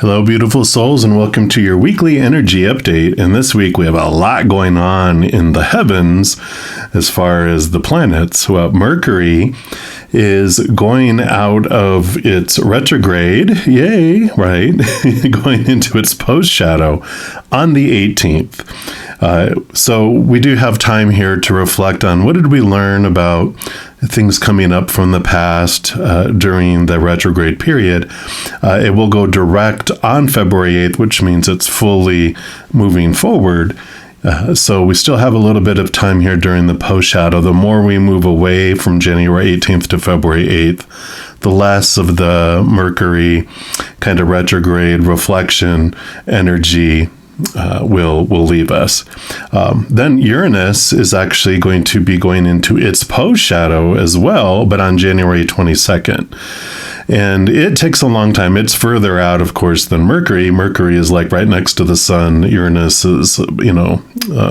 Hello, beautiful souls, and welcome to your weekly energy update. And this week we have a lot going on in the heavens as far as the planets. Well, Mercury is going out of its retrograde, yay, right? Going into its post-shadow on the 18th. So we do have time here to reflect on what did we learn about things coming up from the past during the retrograde period. It will go direct on February 8th, which means it's fully moving forward. So we still have a little bit of time here during the post-shadow. The more we move away from January 18th to February 8th, the less of the Mercury kind of retrograde reflection energy will leave us. Then Uranus is actually going to be going into its post-shadow as well, but on January 22nd. And it takes a long time. It's further out, of course, than Mercury. Mercury is like right next to the sun. Uranus is,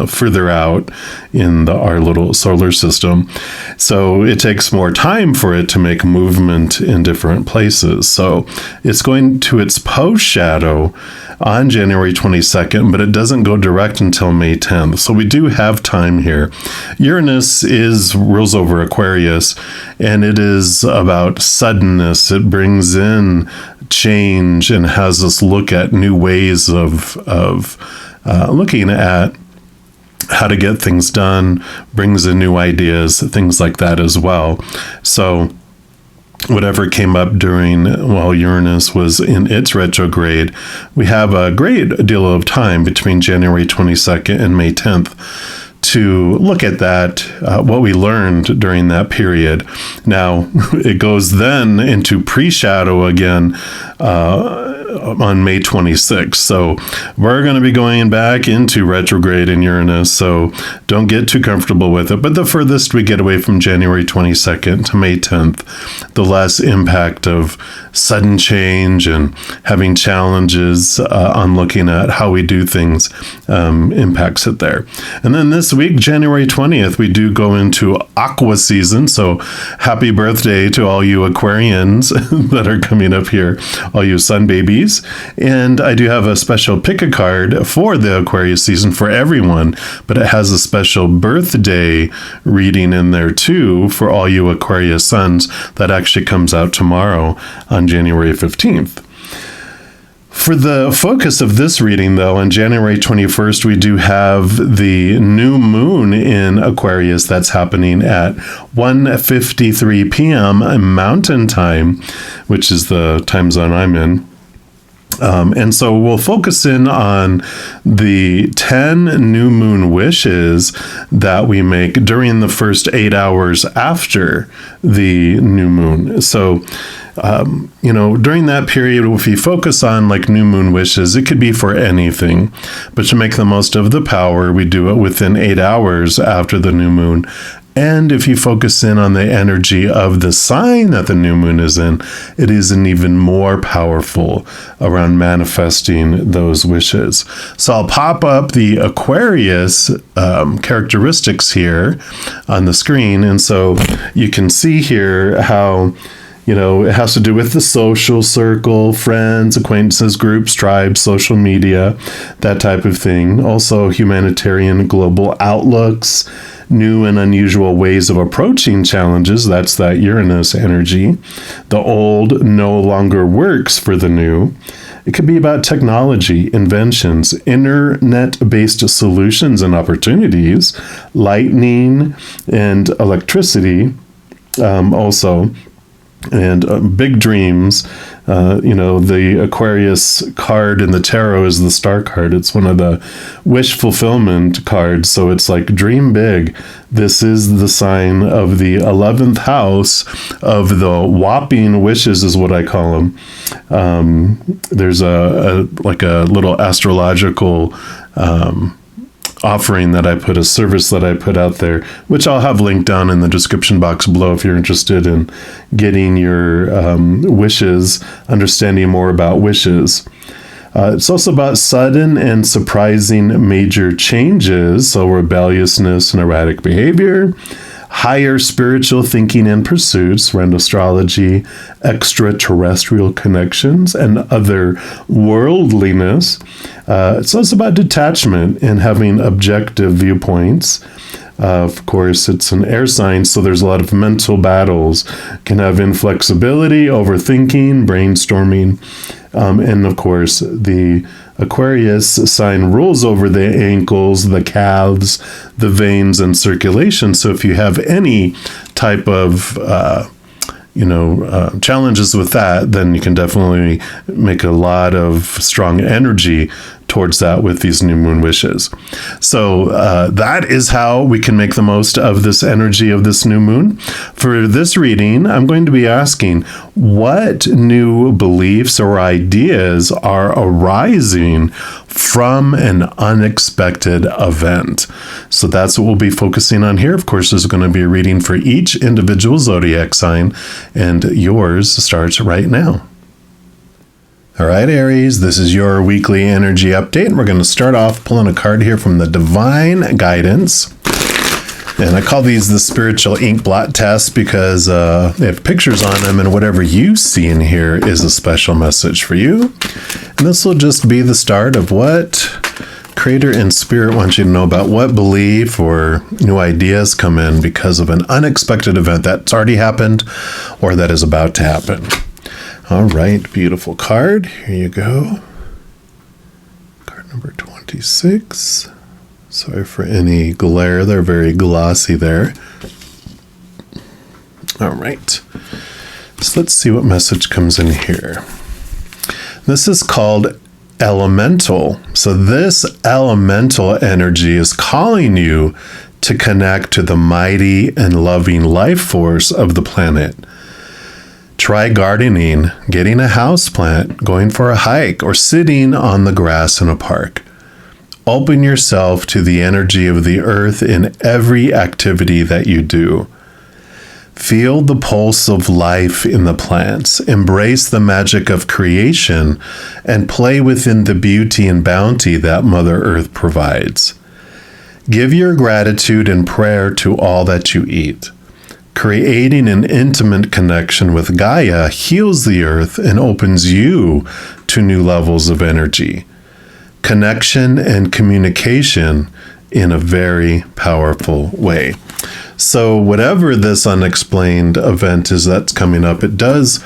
further out in our little solar system. So it takes more time for it to make movement in different places. So it's going to its post-shadow on January 22nd, but it doesn't go direct until May 10th. So we do have time here. Uranus rules over Aquarius, and it is about suddenness. It brings in change and has us look at new ways of looking at how to get things done, brings in new ideas, things like that as well. So whatever came up while Uranus was in its retrograde, we have a great deal of time between January 22nd and May 10th to look at that, what we learned during that period. Now, it goes then into pre-shadow again on May 26th. So we're going to be going back into retrograde in Uranus, so don't get too comfortable with it. But the furthest we get away from January 22nd to May 10th, the less impact of sudden change and having challenges on looking at how we do things impacts it there. And then this week, January 20th, we do go into Aqua season. So happy birthday to all you Aquarians that are coming up here, all you sun babies. And I do have a special pick a card for the Aquarius season for everyone, but it has a special birthday reading in there too for all you Aquarius suns. That actually comes out tomorrow on January 15th. For the focus of this reading, though, on January 21st, we do have the new moon in Aquarius that's happening at 1:53 p.m. Mountain Time, which is the time zone I'm in. And so we'll focus in on the 10 new moon wishes that we make during the first 8 hours after the new moon. So, during that period, if you focus on like new moon wishes, it could be for anything. But to make the most of the power, we do it within 8 hours after the new moon. And if you focus in on the energy of the sign that the new moon is in, it is an even more powerful around manifesting those wishes. So I'll pop up the Aquarius characteristics here on the screen. And so you can see here how it has to do with the social circle, friends, acquaintances, groups, tribes, social media, that type of thing. Also humanitarian global outlooks, new and unusual ways of approaching challenges. That's that Uranus energy. The old no longer works for the new. It could be about technology, inventions, internet-based solutions and opportunities, lightning and electricity also. And big dreams. The Aquarius card in the tarot is the star card. It's one of the wish fulfillment cards. So it's like dream big. This is the sign of the 11th house of the whopping wishes is what I call them. There's a little astrological offering a service that I put out there, which I'll have linked down in the description box below if you're interested in getting your wishes, understanding more about wishes. It's also about sudden and surprising major changes, so rebelliousness and erratic behavior, higher spiritual thinking and pursuits around astrology, extraterrestrial connections, and other worldliness. So it's about detachment and having objective viewpoints. Of course, it's an air sign, so there's a lot of mental battles. Can have inflexibility, overthinking, brainstorming, and of course, the Aquarius sign rules over the ankles, the calves, the veins, and circulation. So if you have any type of challenges with that, then you can definitely make a lot of strong energy towards that with these new moon wishes. So that is how we can make the most of this energy of this new moon. For this reading, I'm going to be asking, what new beliefs or ideas are arising from an unexpected event? So that's what we'll be focusing on here. Of course, there's going to be a reading for each individual zodiac sign, and yours starts right now. All right, Aries, this is your weekly energy update, and we're going to start off pulling a card here from the Divine Guidance. And I call these the spiritual ink blot test because they have pictures on them, and whatever you see in here is a special message for you. And this will just be the start of what Creator and Spirit want you to know about, what belief or new ideas come in because of an unexpected event that's already happened or that is about to happen. All right, beautiful card. Here you go. Card number 26. Sorry for any glare. They're very glossy there. All right. So let's see what message comes in here. This is called elemental. So this elemental energy is calling you to connect to the mighty and loving life force of the planet. Try gardening, getting a houseplant, going for a hike, or sitting on the grass in a park. Open yourself to the energy of the earth in every activity that you do. Feel the pulse of life in the plants. Embrace the magic of creation and play within the beauty and bounty that Mother Earth provides. Give your gratitude and prayer to all that you eat. Creating an intimate connection with Gaia heals the earth and opens you to new levels of energy, connection, and communication in a very powerful way. So whatever this unexplained event is that's coming up, it does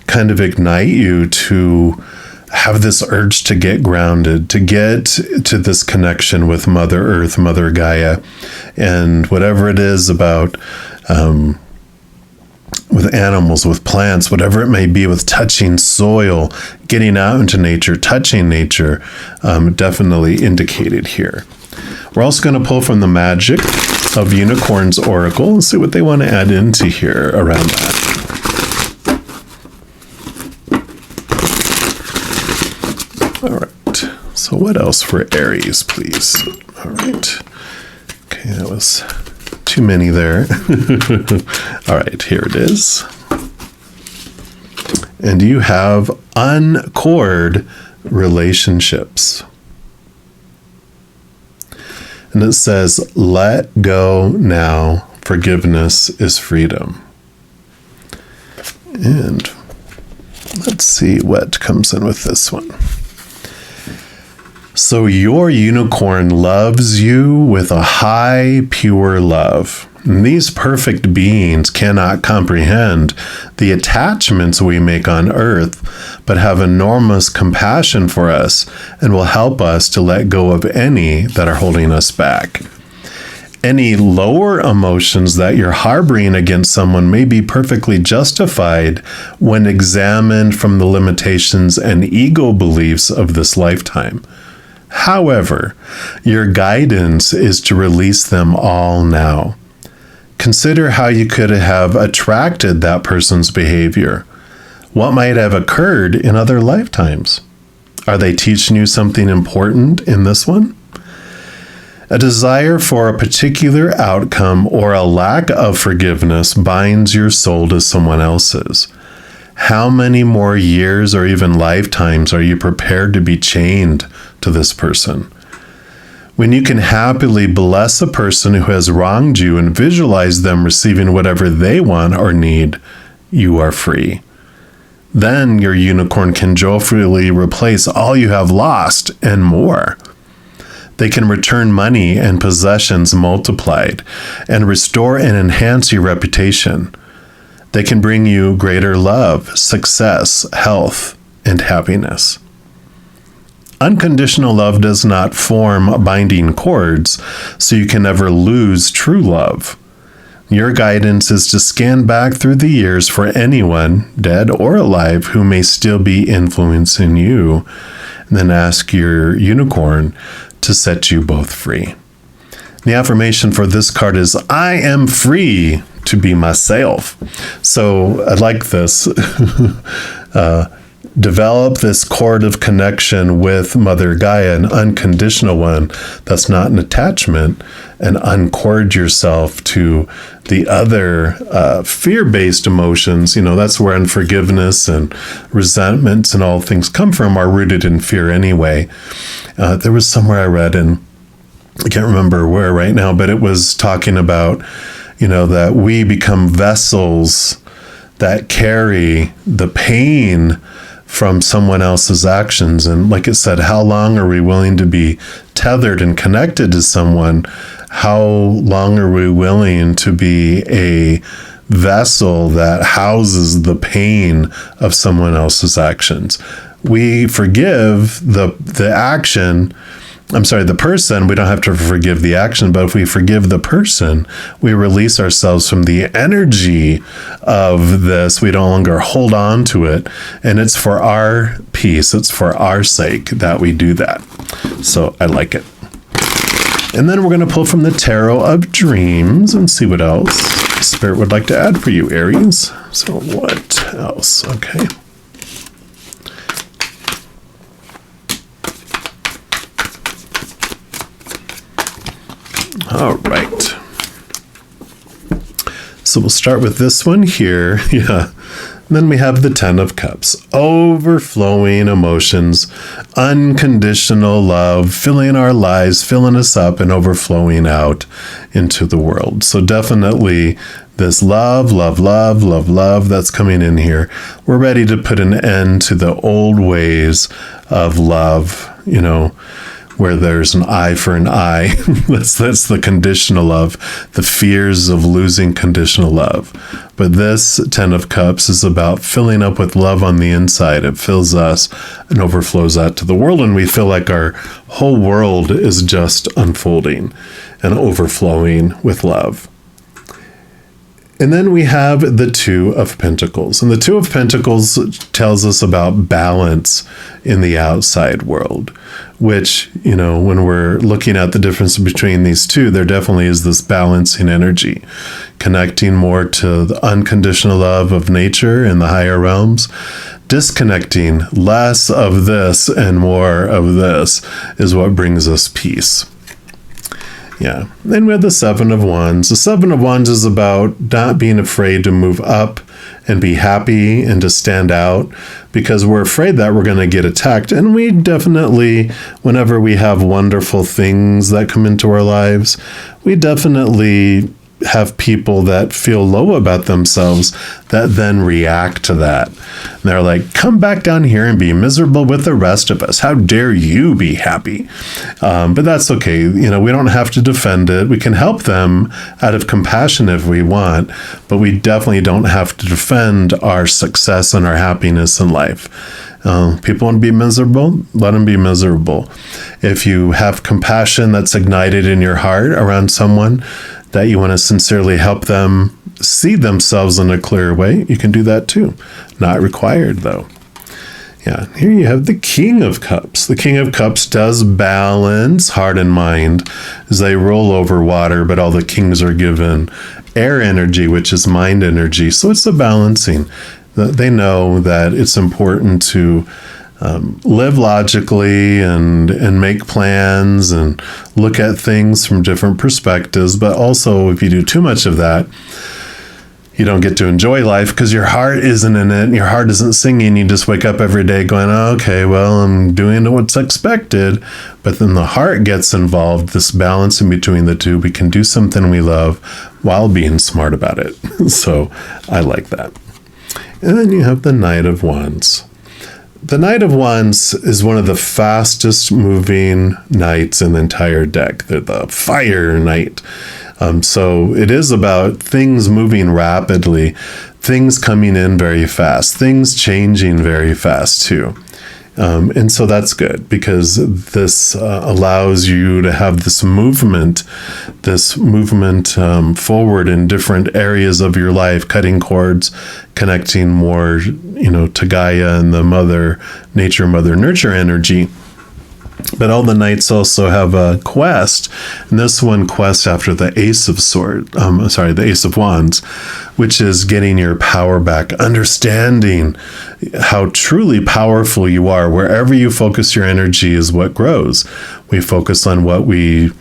kind of ignite you to have this urge to get grounded, to get to this connection with Mother Earth, Mother Gaia, and whatever it is about with animals, with plants, whatever it may be, with touching soil, getting out into nature, touching nature, definitely indicated here. We're also going to pull from the Magic of Unicorn's Oracle and see what they want to add into here around that. All right. So what else for Aries, please? All right. Okay, that was too many there. All right, here it is. And you have uncored relationships. And it says, let go now. Forgiveness is freedom. And let's see what comes in with this one. So your unicorn loves you with a high, pure love. And these perfect beings cannot comprehend the attachments we make on earth, but have enormous compassion for us and will help us to let go of any that are holding us back. Any lower emotions that you're harboring against someone may be perfectly justified when examined from the limitations and ego beliefs of this lifetime. However, your guidance is to release them all now. Consider how you could have attracted that person's behavior. What might have occurred in other lifetimes? Are they teaching you something important in this one? A desire for a particular outcome or a lack of forgiveness binds your soul to someone else's. How many more years or even lifetimes are you prepared to be chained to this person? When you can happily bless a person who has wronged you and visualize them receiving whatever they want or need, you are free. Then your unicorn can joyfully replace all you have lost and more. They can return money and possessions multiplied and restore and enhance your reputation. They can bring you greater love, success, health, and happiness. Unconditional love does not form binding cords, so you can never lose true love. Your guidance is to scan back through the years for anyone, dead or alive, who may still be influencing you, and then ask your unicorn to set you both free. The affirmation for this card is, I am free to be myself. So I like this. Develop this cord of connection with Mother Gaia, an unconditional one that's not an attachment, and uncord yourself to the other fear-based emotions. That's where unforgiveness and resentments and all things come from, are rooted in fear anyway. There was somewhere I read, and I can't remember where right now, but it was talking about, that we become vessels that carry the pain from someone else's actions. And like it said, how long are we willing to be tethered and connected to someone? How long are we willing to be a vessel that houses the pain of someone else's actions? We forgive the person. We don't have to forgive the action, but if we forgive the person, we release ourselves from the energy of this. We no longer hold on to it. And it's for our peace. It's for our sake that we do that. So I like it. And then we're going to pull from the Tarot of Dreams and see what else Spirit would like to add for you, Aries. So what else? Okay. All right. So we'll start with this one here. Yeah. And then we have the Ten of Cups. Overflowing emotions, unconditional love, filling our lives, filling us up and overflowing out into the world. So definitely this love that's coming in here. We're ready to put an end to the old ways of love, where there's an eye for an eye. That's the conditional love, the fears of losing conditional love. But this Ten of Cups is about filling up with love on the inside. It fills us and overflows out to the world, and we feel like our whole world is just unfolding and overflowing with love. And then we have the Two of Pentacles. And the Two of Pentacles tells us about balance in the outside world, which, when we're looking at the difference between these two, there definitely is this balancing energy, connecting more to the unconditional love of nature in the higher realms, disconnecting less of this and more of this is what brings us peace. Yeah. Then we have the Seven of Wands. The Seven of Wands is about not being afraid to move up and be happy and to stand out, because we're afraid that we're going to get attacked. And we definitely, whenever we have wonderful things that come into our lives, we definitely have people that feel low about themselves that then react to that. And they're like, come back down here and be miserable with the rest of us. How dare you be happy? But that's okay. We don't have to defend it. We can help them out of compassion if we want, but we definitely don't have to defend our success and our happiness in life. People want to be miserable, let them be miserable. If you have compassion that's ignited in your heart around someone, that you want to sincerely help them see themselves in a clear way, you can do that too. Not required, though. Yeah, here you have the King of Cups. The King of Cups does balance heart and mind as they roll over water, but all the kings are given air energy, which is mind energy. So it's a balancing. They know that it's important to live logically and make plans and look at things from different perspectives. But also, if you do too much of that, you don't get to enjoy life because your heart isn't in it. Your heart isn't singing. You just wake up every day going, oh, okay, well, I'm doing what's expected. But then the heart gets involved, this balance in between the two. We can do something we love while being smart about it. So I like that. And then you have the Knight of Wands. The Knight of Wands is one of the fastest moving knights in the entire deck. They're the fire knight. So it is about things moving rapidly, things coming in very fast, things changing very fast too. And so that's good because this allows you to have this movement forward in different areas of your life, cutting cords, connecting more, to Gaia and the mother nurture energy. But all the knights also have a quest, and this one quests after the Ace of Wands, which is getting your power back, understanding how truly powerful you are. Wherever you focus your energy is what grows. We focus on what we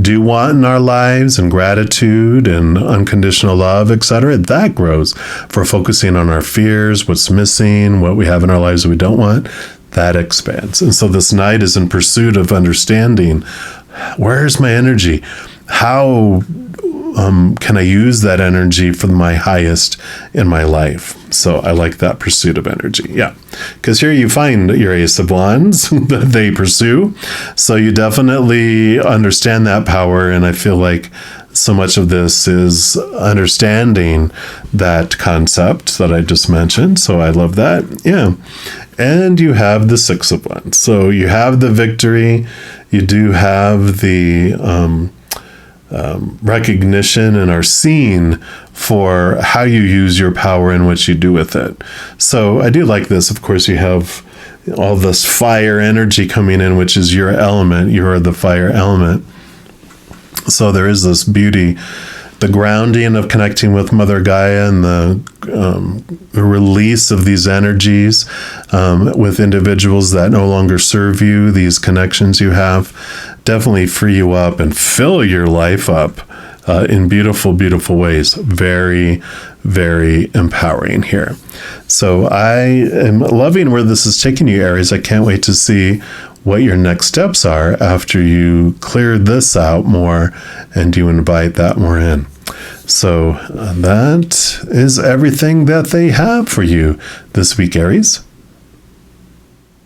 do want in our lives and gratitude and unconditional love, etc. That grows. If we're focusing on our fears, what's missing, what we have in our lives that we don't want, that expands. And so this knight is in pursuit of understanding, where's my energy? How can I use that energy for my highest in my life? So I like that pursuit of energy. Yeah. Because here you find your Ace of Wands that they pursue. So you definitely understand that power. And I feel like so much of this is understanding that concept that I just mentioned. So I love that. Yeah. And you have the Six of Wands. So you have the victory. You do have the recognition and are seen for how you use your power and what you do with it. So I do like this. Of course, you have all this fire energy coming in, which is your element. You are the fire element. So there is this beauty, the grounding of connecting with Mother Gaia and the release of these energies with individuals that no longer serve you. These connections you have definitely free you up and fill your life up in beautiful, beautiful ways. Very, very empowering here. So I am loving where this is taking you, Aries. I can't wait to see what your next steps are after you clear this out more and you invite that more in. So that is everything that they have for you this week, Aries.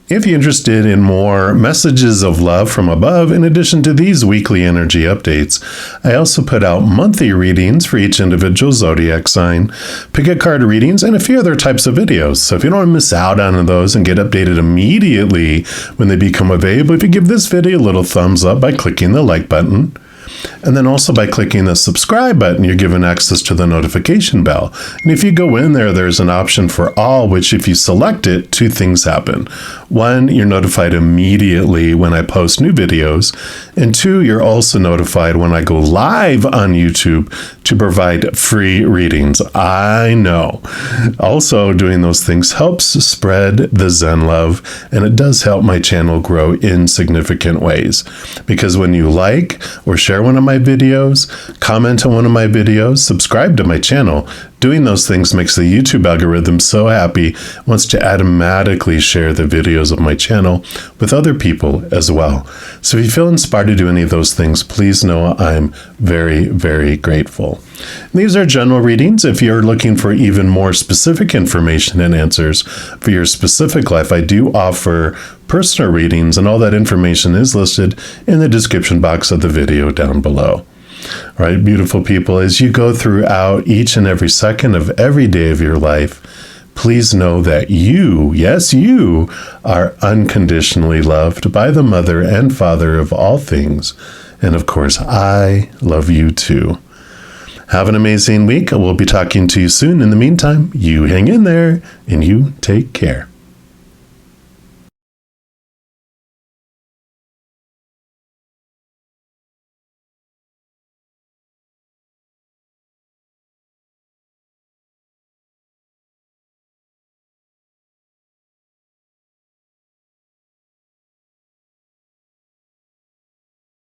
If you're interested in more messages of love from above, in addition to these weekly energy updates, I also put out monthly readings for each individual zodiac sign, pick-a card readings, and a few other types of videos. So if you don't want to miss out on those and get updated immediately when they become available, if you give this video a little thumbs up by clicking the like button, and then also by clicking the subscribe button, you're given access to the notification bell. And if you go in there, there's an option for all, which if you select it, two things happen. One, you're notified immediately when I post new videos. And two, you're also notified when I go live on YouTube to provide free readings. I know. Also, doing those things helps spread the Zen love, and it does help my channel grow in significant ways. Because when you like or share one of my videos, comment on one of my videos, subscribe to my channel, doing those things makes the YouTube algorithm so happy, it wants to automatically share the videos of my channel with other people as well. So if you feel inspired to do any of those things, please know I'm very, very grateful. These are general readings. If you're looking for even more specific information and answers for your specific life, I do offer personal readings, and all that information is listed in the description box of the video down below. All right, beautiful people, as you go throughout each and every second of every day of your life, please know that you, yes, you, are unconditionally loved by the Mother and Father of all things. And of course, I love you too. Have an amazing week. We'll be talking to you soon. In the meantime, you hang in there and you take care.